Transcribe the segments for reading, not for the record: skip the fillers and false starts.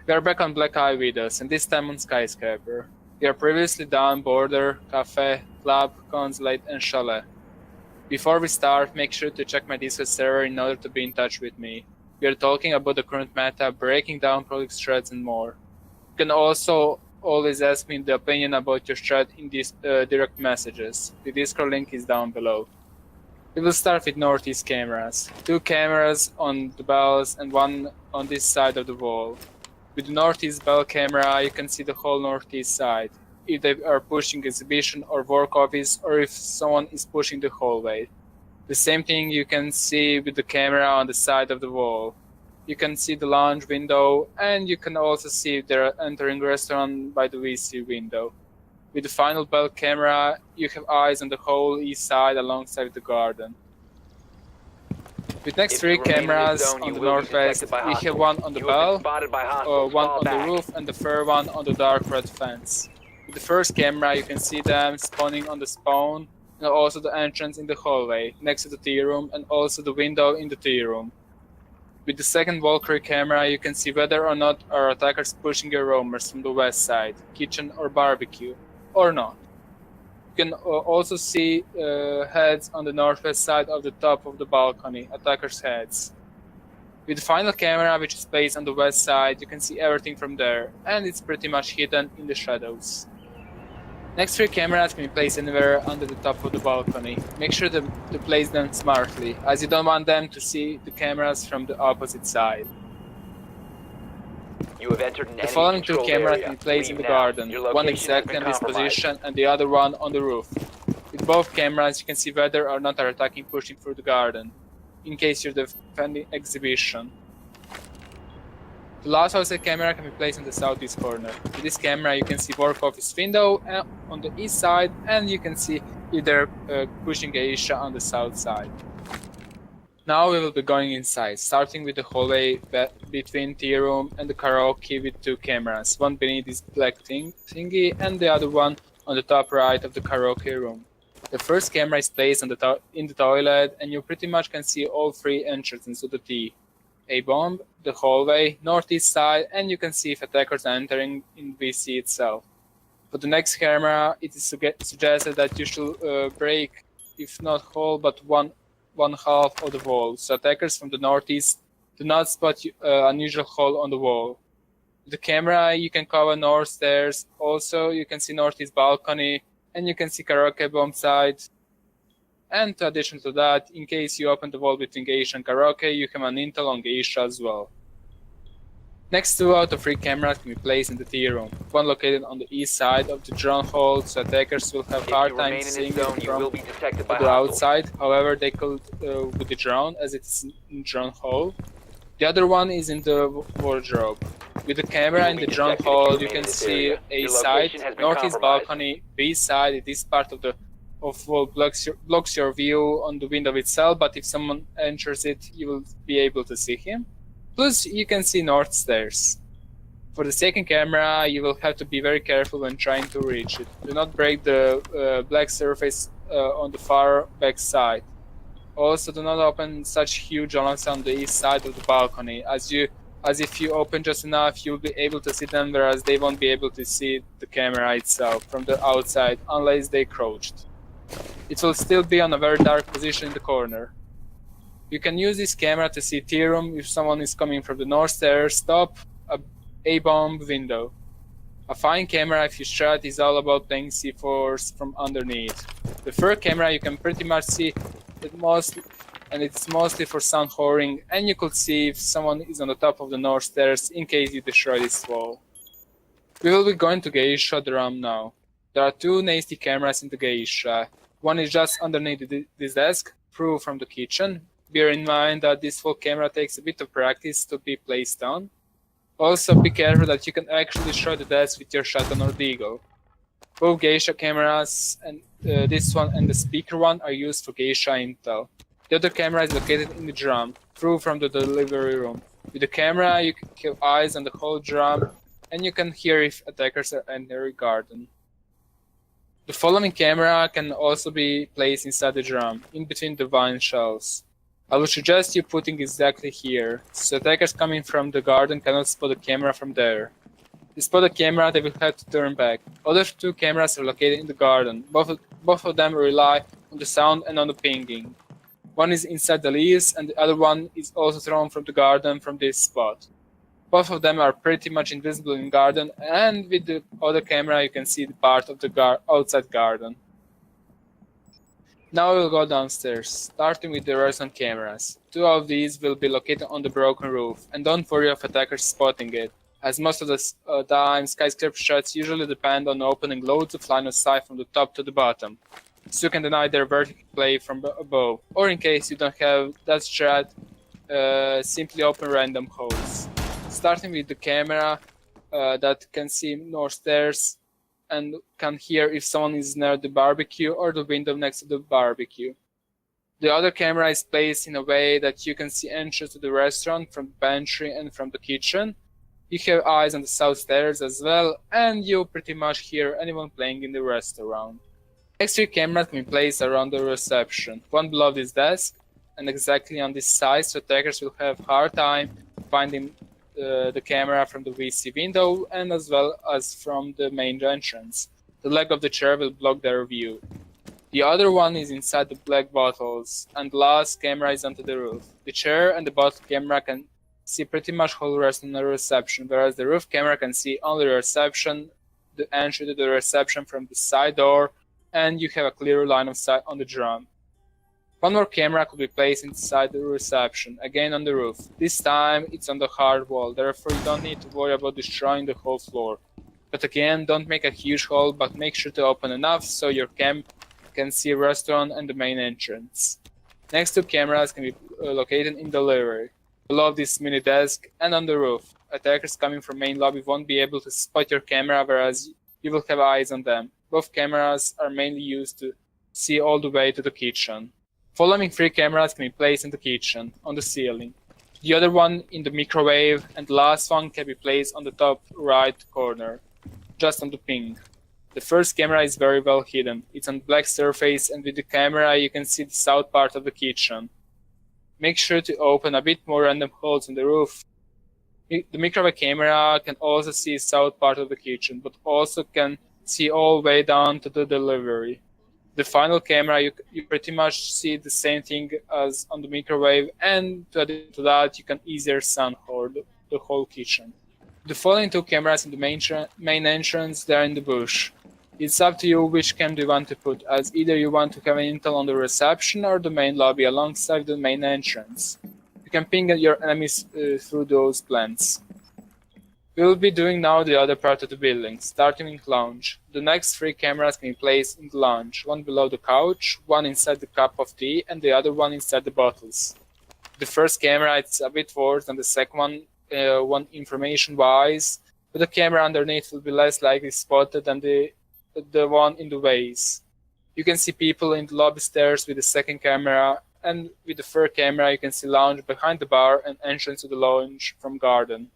We are back on Black Eye Videos, and this time on Skyscraper. We are previously down Border, Cafe, Club, Consulate, and Chalet. Before we start, make sure to check my Discord server in order to be in touch with me. We are talking about the current meta, breaking down product threads, and more. You can also always ask me the opinion about your thread in these direct messages. The Discord link is down below. We will start with northeast cameras. 2 cameras on the bells and 1 on this side of the wall. With the northeast bell camera, you can see the whole northeast side, if they are pushing exhibition or work office, or if someone is pushing the hallway. The same thing you can see with the camera on the side of the wall. You can see the lounge window, and you can also see if they're entering restaurant by the VC window. With the final bell camera, you have eyes on the whole east side alongside the garden. With next 3 cameras on the northwest, we have 1 on the bell, 1 on the roof, and the third one on the dark red fence. With the first camera, you can see them spawning on the spawn, and also the entrance in the hallway, next to the tea room, and also the window in the tea room. With the second Valkyrie camera, you can see whether or not are attackers pushing your roamers from the west side, kitchen or barbecue, or not. You can also see heads on the northwest side of the top of the balcony, attackers' heads. With the final camera, which is placed on the west side, you can see everything from there, and it's pretty much hidden in the shadows. Next 3 cameras can be placed anywhere under the top of the balcony. Make sure to place them smartly, as you don't want them to see the cameras from the opposite side. You have entered an The following 2 enemy-controlled cameras area. can be placed in Leave the now. garden, Your one location exactly has on been this compromised. position and the other one on the roof. With both cameras, you can see whether or not are attacking pushing through the garden, in case you're defending exhibition. The last outside camera can be placed in the southeast corner. With this camera, you can see work office window on the east side, and you can see either pushing Aisha on the south side. Now we will be going inside, starting with the hallway between tea room and the karaoke with 2 cameras, one beneath this black thingy and the other one on the top right of the karaoke room. The first camera is placed on in the toilet, and you pretty much can see all 3 entrances to the tea. A bomb, the hallway, northeast side, and you can see if attackers are entering in VC itself. For the next camera, it is suggested that you should break, if not whole, but one half of the wall, so attackers from the northeast do not spot unusual hole on the wall. With the camera, you can cover north stairs. Also, you can see northeast balcony, and you can see karaoke bomb side. And in addition to that, in case you open the wall between Geisha and karaoke, you have an intel on Geisha as well. Next 2 out of 3 cameras can be placed in the tea room, one located on the east side of the drone hole, so attackers will have hard time seeing it from the outside. However, they could with the drone, as it's in drone hole. The other one is in the wardrobe. With the camera in the drone hole, you can see A side, northeast balcony, B side. This part of the wall blocks your view on the window itself, but if someone enters it, you will be able to see him. Plus, you can see north stairs. For the second camera, you will have to be very careful when trying to reach it. Do not break the black surface on the far back side. Also, do not open such huge alarms on the east side of the balcony, as if you open just enough, you'll be able to see them, whereas they won't be able to see the camera itself from the outside, unless they crouched. It will still be on a very dark position in the corner. You can use this camera to see tea room if someone is coming from the north stairs, top, a bomb window. A fine camera if your strat is all about playing C4s from underneath. The third camera you can pretty much see it mostly, and it's mostly for sound whoring, and you could see if someone is on the top of the north stairs in case you destroy this wall. We will be going to Geisha drum now. There are 2 nasty cameras in the Geisha. One is just underneath this desk, through from the kitchen. Bear in mind that this full camera takes a bit of practice to be placed on. Also, be careful that you can actually destroy the desk with your shotgun or deagle. Both Geisha cameras, and this one and the speaker one, are used for Geisha intel. The other camera is located in the drum, through from the delivery room. With the camera, you can have eyes on the whole drum, and you can hear if attackers are entering garden. The following camera can also be placed inside the drum, in between the wine shelves. I would suggest you putting exactly here, so attackers coming from the garden cannot spot the camera from there. To spot the camera, they will have to turn back. Other two cameras are located in the garden. Both of them rely on the sound and on the pinging. One is inside the leaves, and the other one is also thrown from the garden from this spot. Both of them are pretty much invisible in garden, and with the other camera you can see the part of the outside garden. Now we'll go downstairs, starting with the redstone cameras. Two of these will be located on the broken roof, and don't worry of attackers spotting it, as most of the time skyscraper shots usually depend on opening loads of line of sight from the top to the bottom, so you can deny their vertical play from above, or in case you don't have that strat, simply open random holes. Starting with the camera that can see north stairs and can hear if someone is near the barbecue or the window next to the barbecue. The other camera is placed in a way that you can see entrance to the restaurant from the pantry and from the kitchen. You have eyes on the south stairs as well, and you pretty much hear anyone playing in the restaurant. Next three cameras can be placed around the reception, one below this desk and exactly on this side, so attackers will have a hard time finding the camera from the VC window and as well as from the main entrance. The leg of the chair will block their view. The other one is inside the black bottles, and the last camera is onto the roof. The chair and the bottle camera can see pretty much whole rest on the reception, whereas the roof camera can see only the reception, the entry to the reception from the side door, and you have a clear line of sight on the drum. One more camera could be placed inside the reception, again on the roof. This time it's on the hard wall, therefore you don't need to worry about destroying the whole floor. But again, don't make a huge hole, but make sure to open enough so your cam can see a restaurant and the main entrance. Next two cameras can be located in the library, below this mini desk and on the roof. Attackers coming from main lobby won't be able to spot your camera, whereas you will have eyes on them. Both cameras are mainly used to see all the way to the kitchen. Following three cameras can be placed in the kitchen, on the ceiling. The other one in the microwave, and the last one can be placed on the top right corner, just on the ping. The first camera is very well hidden. It's on black surface, and with the camera you can see the south part of the kitchen. Make sure to open a bit more random holes in the roof. The microwave camera can also see the south part of the kitchen, but also can see all the way down to the delivery. The final camera, you pretty much see the same thing as on the microwave, and to add to that, you can easier soundhole the whole kitchen. The following two cameras in the main entrance, they are in the bush. It's up to you which cam do you want to put, as either you want to have an intel on the reception or the main lobby alongside the main entrance. You can ping your enemies through those plans. We will be doing now the other part of the building, starting in lounge. The next three cameras can be placed in the lounge, one below the couch, one inside the cup of tea, and the other one inside the bottles. The first camera is a bit worse than the second one information-wise, but the camera underneath will be less likely spotted than the one in the vase. You can see people in the lobby stairs with the second camera, and with the third camera you can see lounge behind the bar and entrance to the lounge from garden.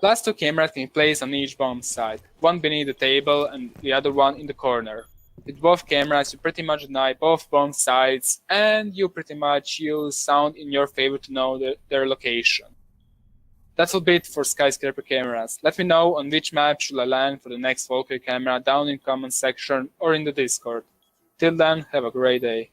Last two cameras can be placed on each bomb side, one beneath the table and the other one in the corner. With both cameras you pretty much deny both bomb sides, and you pretty much use sound in your favor to know their location. That's all bit for skyscraper cameras. Let me know on which map should I land for the next Valkyrie camera down in comment section or in the Discord. Till then, have a great day.